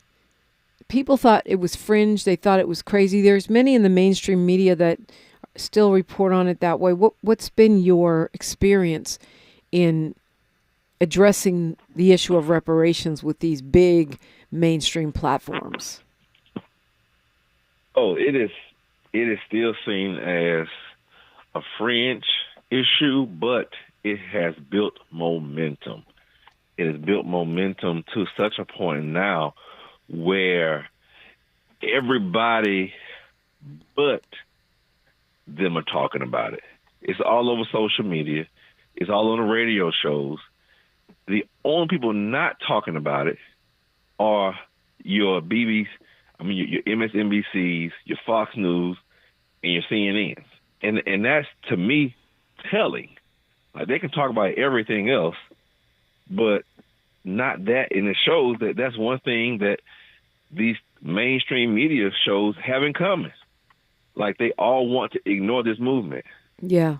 people thought it was fringe. They thought it was crazy. There's many in the mainstream media that still report on it that way. What's been your experience in addressing the issue of reparations with these big mainstream platforms? Oh, it is still seen as a fringe issue, but it has built momentum. It has built momentum to such a point now where everybody but them are talking about it. It's all over social media. It's all on the radio shows. The only people not talking about it are your your MSNBCs, your Fox News, and your CNNs. And that's, to me, telling. Like, they can talk about everything else, but not that. And it shows that that's one thing that these mainstream media shows have in common. Like, they all want to ignore this movement. Yeah.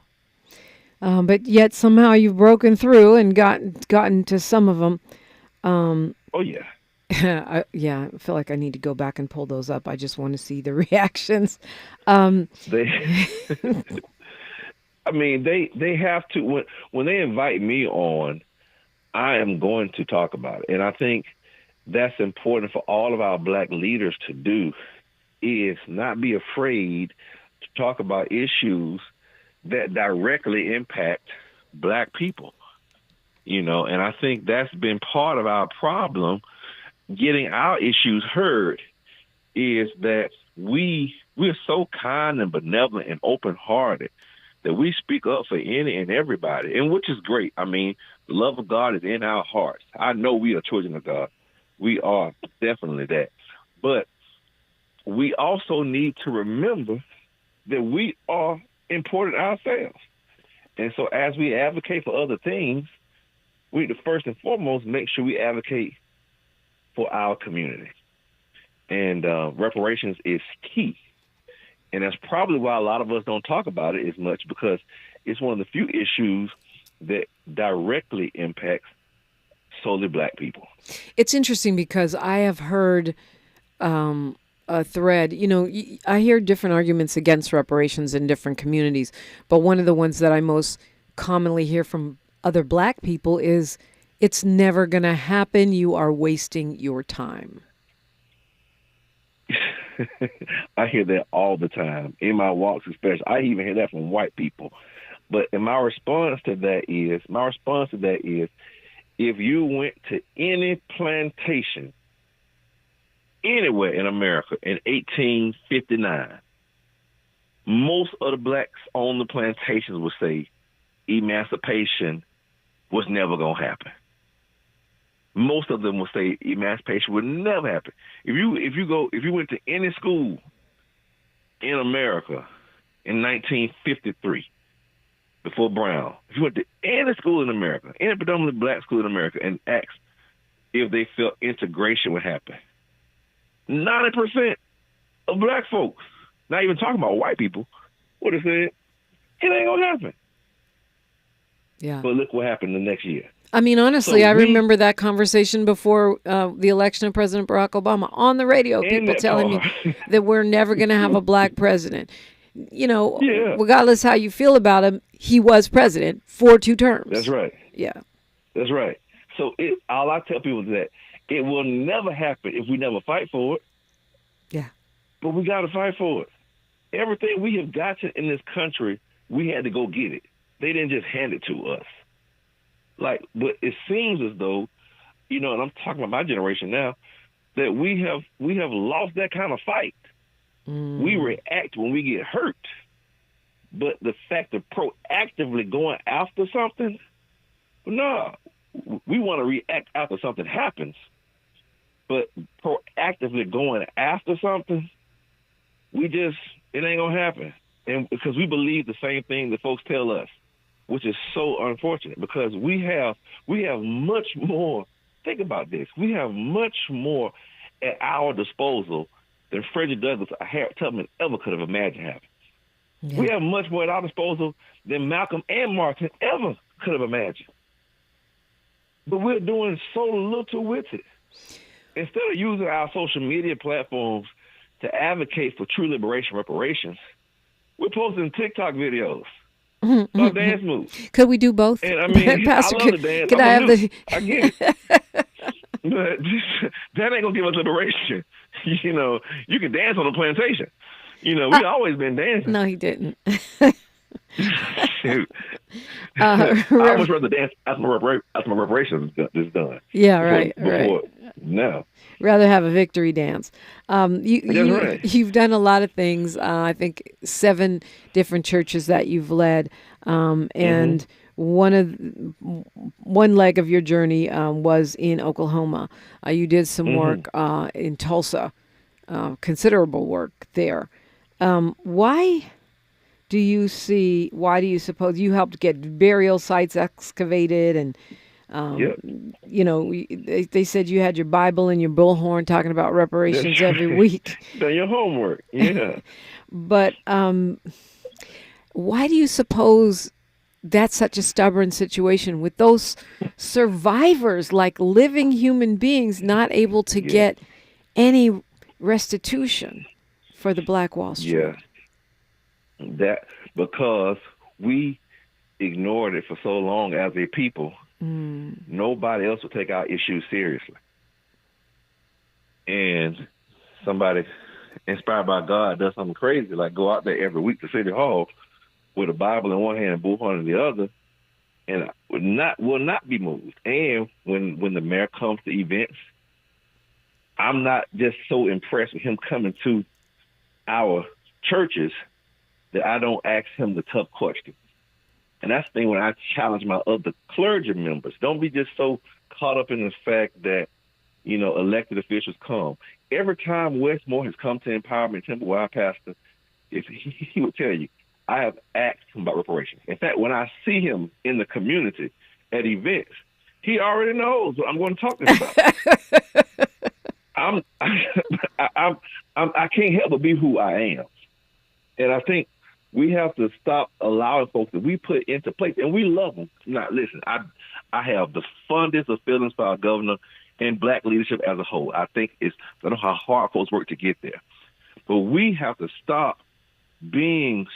But yet somehow you've broken through and gotten to some of them. Oh, yeah. I feel like I need to go back and pull those up. I just want to see the reactions. They, I mean, they have to, when they invite me on, I am going to talk about it. And I think that's important for all of our Black leaders to do, is not be afraid to talk about issues that directly impact Black people. And I think that's been part of our problem getting our issues heard, is that we're so kind and benevolent and open-hearted that we speak up for any and everybody, and which is great. I mean, the love of God is in our hearts. I know we are children of God. We are definitely that. But we also need to remember that we are important ourselves. And so as we advocate for other things, we need to first and foremost make sure we advocate for our community. And reparations is key. And that's probably why a lot of us don't talk about it as much, because it's one of the few issues that directly impacts solely Black people. It's interesting because I have heard a thread, I hear different arguments against reparations in different communities, but one of the ones that I most commonly hear from other Black people is, it's never going to happen. You are wasting your time. I hear that all the time in my walks, especially. I even hear that from white people. But my response to that is, if you went to any plantation anywhere in America in 1859, most of the Blacks on the plantations would say emancipation was never going to happen. Most of them will say emancipation would never happen. If you went to any school in America in 1953, before Brown, if you went to any school in America, any predominantly Black school in America, and asked if they felt integration would happen, 90% of Black folks, not even talking about white people, would have said, it ain't gonna happen. Yeah. But look what happened the next year. I mean, honestly, I remember that conversation before the election of President Barack Obama on the radio, people telling me that we're never going to have a Black president. Regardless how you feel about him, he was president for 2 terms. That's right. Yeah. That's right. So all I tell people is that it will never happen if we never fight for it. Yeah. But we got to fight for it. Everything we have gotten in this country, we had to go get it. They didn't just hand it to us. But it seems as though, and I'm talking about my generation now, that we have lost that kind of fight. We react when we get hurt, but the fact of proactively going after something, no, we want to react after something happens, but proactively going after something, it ain't gonna happen, and because we believe the same thing that folks tell us, which is so unfortunate, because we have much more. Think about this. We have much more at our disposal than Frederick Douglass or Harriet Tubman ever could have imagined having. Yeah. We have much more at our disposal than Malcolm and Martin ever could have imagined. But we're doing so little with it. Instead of using our social media platforms to advocate for true liberation reparations, we're posting TikTok videos. About dance moves. Could we do both? And I mean, Pastor, I love the dance. Could I have the? I get it. But that ain't gonna give us liberation. You can dance on the plantation. We always been dancing. No, he didn't. Shoot. I much rather dance after my reparations is done. Yeah, right. No. Rather have a victory dance. You've done a lot of things. I think 7 different churches that you've led, and one leg of your journey was in Oklahoma. You did some work in Tulsa, considerable work there. Why do you suppose you helped get burial sites excavated and they said you had your Bible and your bullhorn talking about reparations every week. Done your homework, yeah. But Why do you suppose that's such a stubborn situation with those survivors, like living human beings, not able to get any restitution for the Black Wall Street? Yeah. That because we ignored it for so long as a people, nobody else would take our issues seriously. And somebody inspired by God does something crazy, like go out there every week to City Hall with a Bible in one hand and bullhorn in the other, and will not be moved. And when the mayor comes to events, I'm not just so impressed with him coming to our churches that I don't ask him the tough questions. And that's the thing when I challenge my other clergy members. Don't be just so caught up in the fact that, elected officials come. Every time Westmore has come to Empowerment Temple, where I pastor, he would tell you, I have asked him about reparations. In fact, when I see him in the community at events, he already knows what I'm going to talk to him about. I can't help but be who I am. And I think we have to stop allowing folks that we put into place, and we love them. Now, listen, I have the fondest of feelings for our governor and Black leadership as a whole. I know how hard folks work to get there. But we have to stop being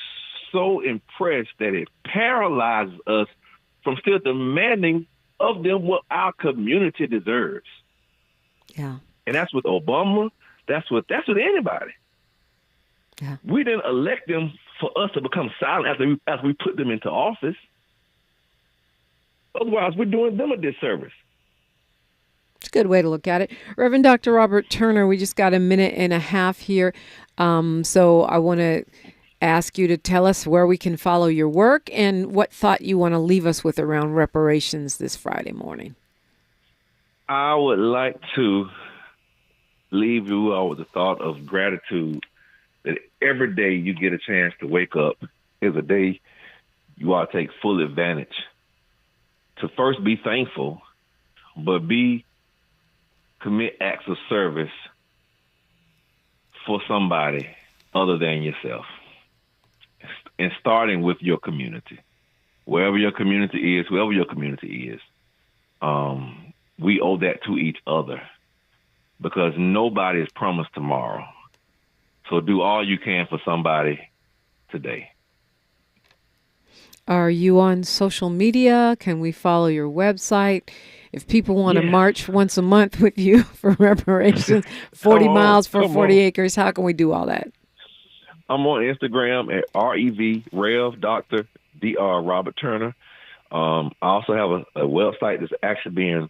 so impressed that it paralyzes us from still demanding of them what our community deserves. Yeah. And that's with Obama. That's with anybody. Yeah. We didn't elect them for us to become silent as we put them into office. Otherwise, we're doing them a disservice. It's a good way to look at it. Reverend Dr. Robert Turner, we just got a minute and a half here. So I want to ask you to tell us where we can follow your work and what thought you want to leave us with around reparations this Friday morning. I would like to leave you all with the thought of gratitude, that every day you get a chance to wake up is a day you ought to take full advantage to first be thankful, but commit acts of service for somebody other than yourself. And starting with your community, whoever your community is, we owe that to each other because nobody is promised tomorrow. So do all you can for somebody today. Are you on social media? Can we follow your website? If people want to march once a month with you for reparations, 40 miles for 40 acres, how can we do all that? I'm on Instagram at Rev Dr. Dr. Robert Turner. I also have a website that's actually being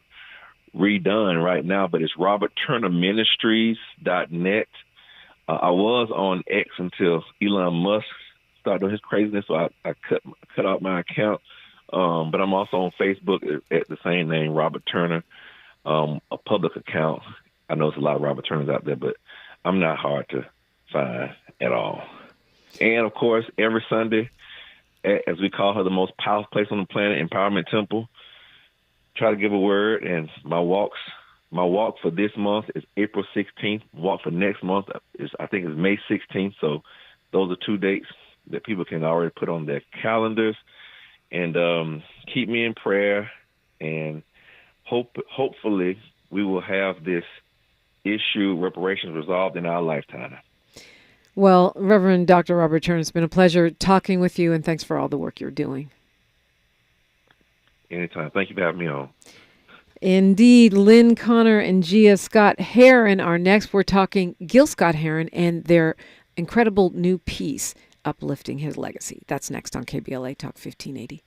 redone right now, but it's robertturnerministries.net. I was on X until Elon Musk started doing his craziness, so I cut out my account. But I'm also on Facebook at the same name, Robert Turner, a public account. I know there's a lot of Robert Turners out there, but I'm not hard to find at all. And, of course, every Sunday, as we call her the most powerful place on the planet, Empowerment Temple, try to give a word. And my walk for this month is April 16th. Walk for next month is May 16th. So those are 2 dates that people can already put on their calendars. And keep me in prayer, and hopefully we will have this issue, reparations, resolved in our lifetime. Well, Reverend Dr. Robert Turner, it's been a pleasure talking with you, and thanks for all the work you're doing. Anytime. Thank you for having me on. Indeed. Lynn Connor and Gia Scott Heron are next. We're talking Gil Scott Heron and their incredible new piece, Uplifting His Legacy. That's next on KBLA Talk 1580.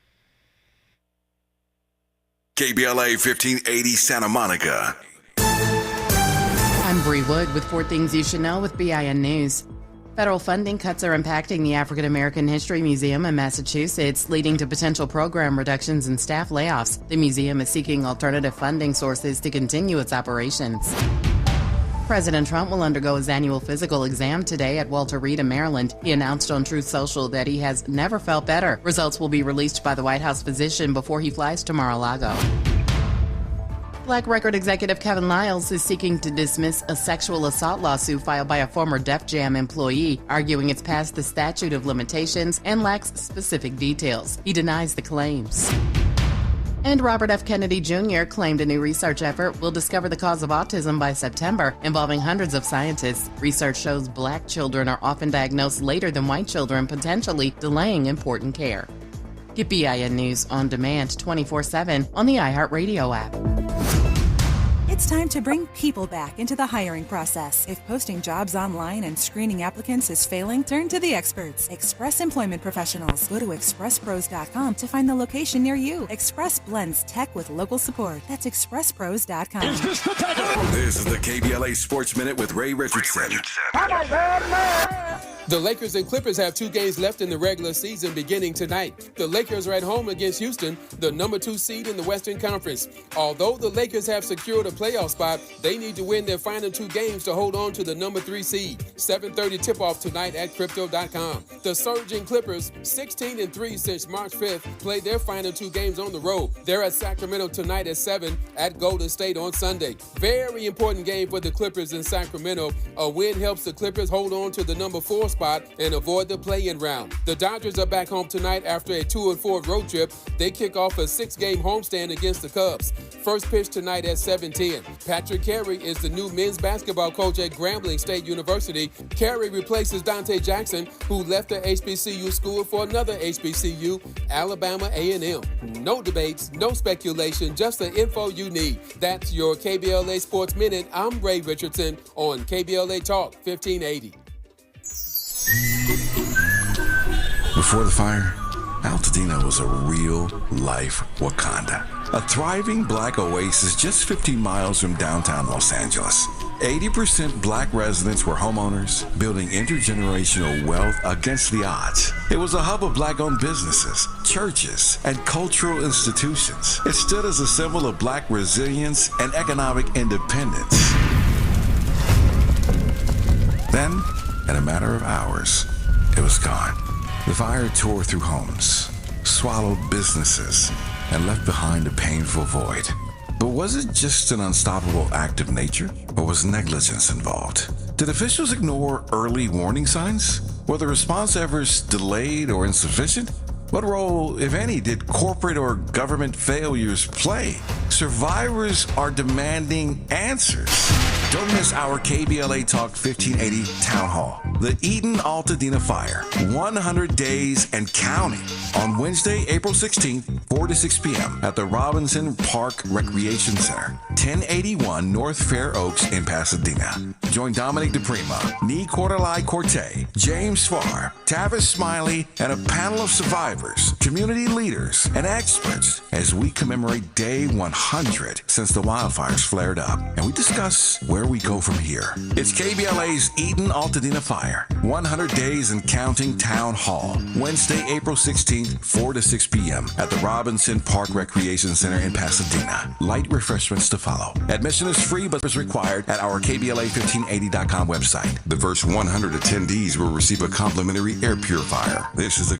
KBLA 1580 Santa Monica. I'm Bree Wood with 4 Things You Should Know with BIN News. Federal funding cuts are impacting the African American History Museum in Massachusetts, leading to potential program reductions and staff layoffs. The museum is seeking alternative funding sources to continue its operations. President Trump will undergo his annual physical exam today at Walter Reed in Maryland. He announced on Truth Social that he has never felt better. Results will be released by the White House physician before he flies to Mar-a-Lago. Black record executive Kevin Liles is seeking to dismiss a sexual assault lawsuit filed by a former Def Jam employee, arguing it's past the statute of limitations and lacks specific details. He denies the claims. And Robert F. Kennedy Jr. claimed a new research effort will discover the cause of autism by September, involving hundreds of scientists. Research shows Black children are often diagnosed later than white children, potentially delaying important care. Get BIN News on demand 24/7 on the iHeartRadio app. It's time to bring people back into the hiring process. If posting jobs online and screening applicants is failing, turn to the experts, Express Employment Professionals. Go to expresspros.com to find the location near you. Express blends tech with local support. That's expresspros.com. This is the KBLA Sports Minute with Ray Richardson. The Lakers and Clippers have 2 games left in the regular season beginning tonight. The Lakers are at home against Houston, the number 2 seed in the Western Conference. Although the Lakers have secured a playoff spot, they need to win their final 2 games to hold on to the number 3 seed. 7:30 tip-off tonight at Crypto.com. The surging Clippers, 16-3 since March 5th, played their final 2 games on the road. They're at Sacramento tonight at 7 at Golden State on Sunday. Very important game for the Clippers in Sacramento. A win helps the Clippers hold on to the number 4 spot and avoid the play-in round. The Dodgers are back home tonight after a 2-4 road trip. They kick off a 6-game homestand against the Cubs. First pitch tonight at 7:10. Patrick Carey is the new men's basketball coach at Grambling State University. Carey replaces Dante Jackson, who left the HBCU school for another HBCU, Alabama A&M. No debates, no speculation, just the info you need. That's your KBLA Sports Minute. I'm Ray Richardson on KBLA Talk 1580. Before the fire, Altadena was a real-life Wakanda. A thriving Black oasis just 15 miles from downtown Los Angeles. 80% Black residents were homeowners, building intergenerational wealth against the odds. It was a hub of Black-owned businesses, churches, and cultural institutions. It stood as a symbol of Black resilience and economic independence. Then, in a matter of hours, it was gone. The fire tore through homes, swallowed businesses, and left behind a painful void. But was it just an unstoppable act of nature, or was negligence involved? Did officials ignore early warning signs? Were the response efforts delayed or insufficient? What role, if any, did corporate or government failures play? Survivors are demanding answers. Don't miss our KBLA Talk 1580 Town Hall. The Eaton Altadena Fire, 100 days and counting, on Wednesday, April 16th, 4 to 6 p.m. at the Robinson Park Recreation Center, 1081 North Fair Oaks in Pasadena. Join Dominique DiPrima, Nee Cordelai Corte, James Farr, Tavis Smiley, and a panel of survivors, community leaders, and experts as we commemorate Day 100 since the wildfires flared up, and we discuss where we go from here. It's KBLA's Eaton Altadena Fire, 100 days and counting Town Hall, Wednesday, April 16th, 4 to 6 p.m. at the Robinson Park Recreation Center in Pasadena. Light refreshments to follow. Admission is free but is required at our KBLA1580.com website. The first 100 attendees will receive a complimentary air purifier. This is a